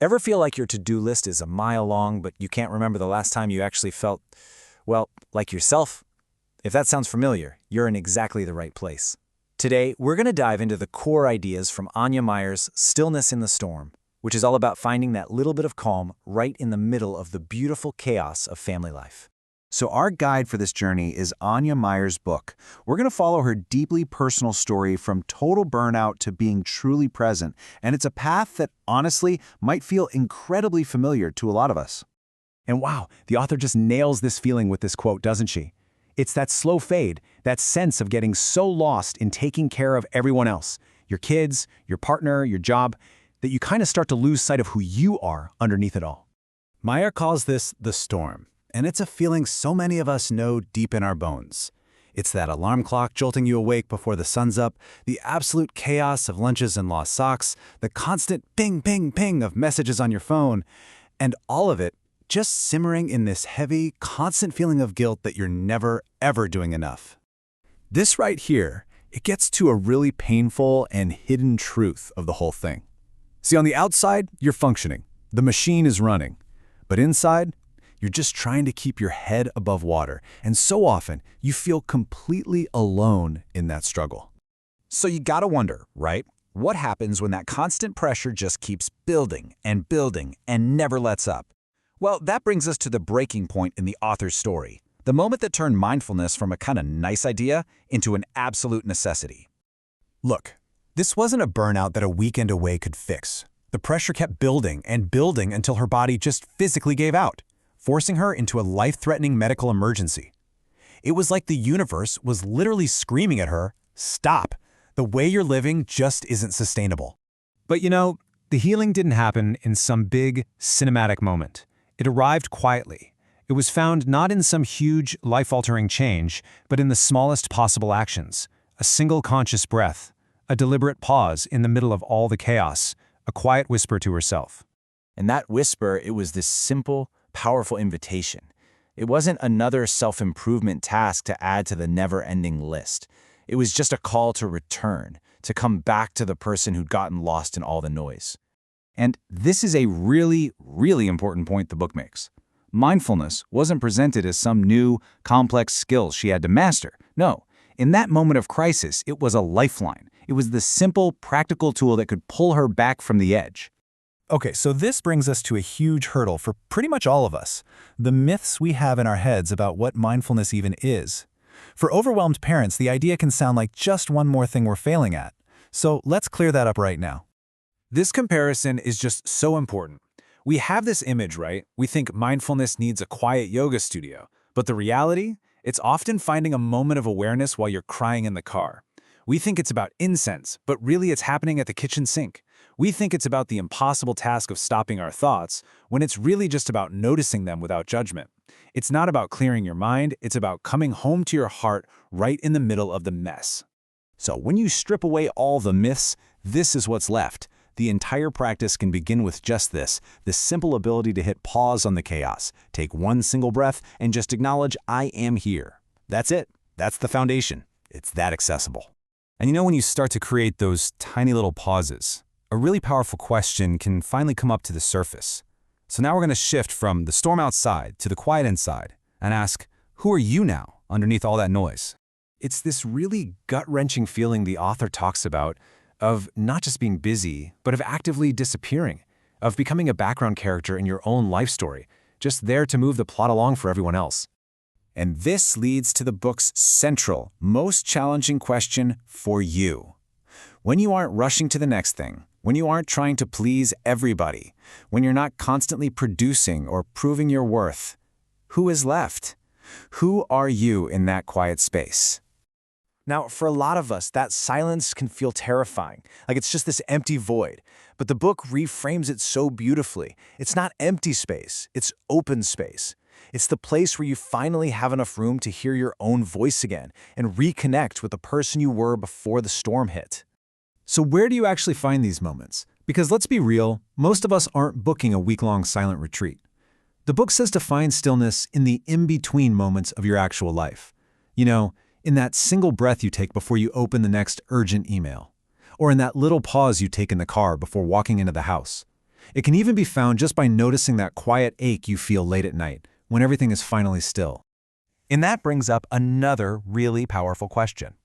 Ever feel like your to-do list is a mile long, but you can't remember the last time you actually felt, well, like yourself? If that sounds familiar, you're in exactly the right place. Today, we're going to dive into the core ideas from Anya Meyer's Stillness in the Storm, which is all about finding that little bit of calm right in the middle of the beautiful chaos of family life. So our guide for this journey is Anya Meyer's book. We're going to follow her deeply personal story from total burnout to being truly present, and it's a path that, honestly, might feel incredibly familiar to a lot of us. And wow, the author just nails this feeling with this quote, doesn't she? It's that slow fade, that sense of getting so lost in taking care of everyone else, your kids, your partner, your job, that you kind of start to lose sight of who you are underneath it all. Meyer calls this the storm. And it's a feeling so many of us know deep in our bones. It's that alarm clock jolting you awake before the sun's up, the absolute chaos of lunches and lost socks, the constant ping, ping, ping of messages on your phone, and all of it just simmering in this heavy, constant feeling of guilt that you're never, ever doing enough. This right here, it gets to a really painful and hidden truth of the whole thing. See, on the outside, you're functioning. The machine is running. But inside, you're just trying to keep your head above water, and so often you feel completely alone in that struggle. So you gotta wonder, right? What happens when that constant pressure just keeps building and building and never lets up? Well, that brings us to the breaking point in the author's story, the moment that turned mindfulness from a kind of nice idea into an absolute necessity. Look, this wasn't a burnout that a weekend away could fix. The pressure kept building and building until her body just physically gave out, forcing her into a life-threatening medical emergency. It was like the universe was literally screaming at her, "Stop! The way you're living just isn't sustainable." But you know, the healing didn't happen in some big, cinematic moment. It arrived quietly. It was found not in some huge, life-altering change, but in the smallest possible actions. A single conscious breath, a deliberate pause in the middle of all the chaos, a quiet whisper to herself. And that whisper, it was this simple, powerful invitation. It wasn't another self-improvement task to add to the never-ending list. It was just a call to return, to come back to the person who'd gotten lost in all the noise. And this is a really, really important point the book makes. Mindfulness wasn't presented as some new, complex skill she had to master. No, in that moment of crisis, it was a lifeline. It was the simple, practical tool that could pull her back from the edge. Okay, so this brings us to a huge hurdle for pretty much all of us, the myths we have in our heads about what mindfulness even is. For overwhelmed parents, the idea can sound like just one more thing we're failing at. So let's clear that up right now. This comparison is just so important. We have this image, right? We think mindfulness needs a quiet yoga studio. But the reality? It's often finding a moment of awareness while you're crying in the car. We think it's about incense, but really it's happening at the kitchen sink. We think it's about the impossible task of stopping our thoughts, when it's really just about noticing them without judgment. It's not about clearing your mind, it's about coming home to your heart right in the middle of the mess. So when you strip away all the myths, this is what's left. The entire practice can begin with just this simple ability to hit pause on the chaos, take one single breath, and just acknowledge, I am here. That's it. That's the foundation. It's that accessible. And you know, when you start to create those tiny little pauses, a really powerful question can finally come up to the surface. So now we're going to shift from the storm outside to the quiet inside and ask, who are you now underneath all that noise? It's this really gut-wrenching feeling the author talks about of not just being busy, but of actively disappearing, of becoming a background character in your own life story, just there to move the plot along for everyone else. And this leads to the book's central, most challenging question for you. When you aren't rushing to the next thing, when you aren't trying to please everybody, when you're not constantly producing or proving your worth, who is left? Who are you in that quiet space? Now, for a lot of us, that silence can feel terrifying, like it's just this empty void. But the book reframes it so beautifully. It's not empty space, it's open space. It's the place where you finally have enough room to hear your own voice again and reconnect with the person you were before the storm hit. So where do you actually find these moments? Because let's be real, most of us aren't booking a week-long silent retreat. The book says to find stillness in the in-between moments of your actual life. You know, in that single breath you take before you open the next urgent email, or in that little pause you take in the car before walking into the house. It can even be found just by noticing that quiet ache you feel late at night, when everything is finally still. And that brings up another really powerful question.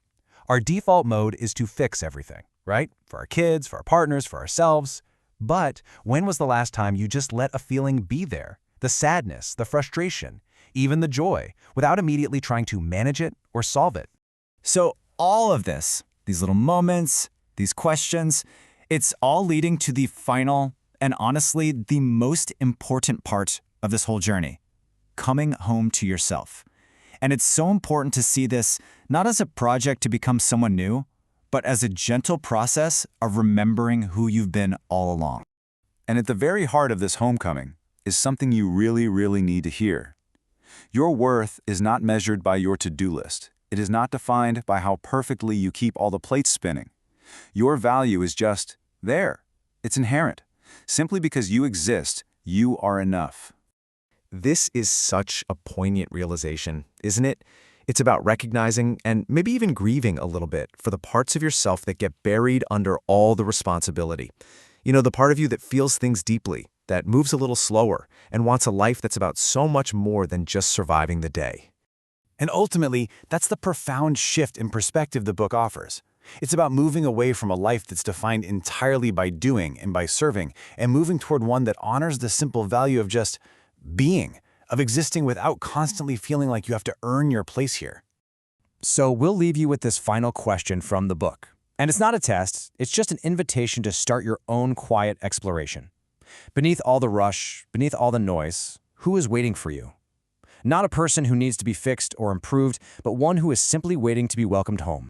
Our default mode is to fix everything, right? For our kids, for our partners, for ourselves. But when was the last time you just let a feeling be there? The sadness, the frustration, even the joy, without immediately trying to manage it or solve it. So all of this, these little moments, these questions, it's all leading to the final and honestly the most important part of this whole journey, coming home to yourself. And it's so important to see this not as a project to become someone new, but as a gentle process of remembering who you've been all along. And at the very heart of this homecoming is something you really, really need to hear. Your worth is not measured by your to-do list. It is not defined by how perfectly you keep all the plates spinning. Your value is just there. It's inherent. Simply because you exist, you are enough. This is such a poignant realization, isn't it? It's about recognizing and maybe even grieving a little bit for the parts of yourself that get buried under all the responsibility. You know, the part of you that feels things deeply, that moves a little slower, and wants a life that's about so much more than just surviving the day. And ultimately, that's the profound shift in perspective the book offers. It's about moving away from a life that's defined entirely by doing and by serving, and moving toward one that honors the simple value of just being, of existing without constantly feeling like you have to earn your place here. So we'll leave you with this final question from the book. And it's not a test, it's just an invitation to start your own quiet exploration. Beneath all the rush, beneath all the noise, who is waiting for you? Not a person who needs to be fixed or improved, but one who is simply waiting to be welcomed home.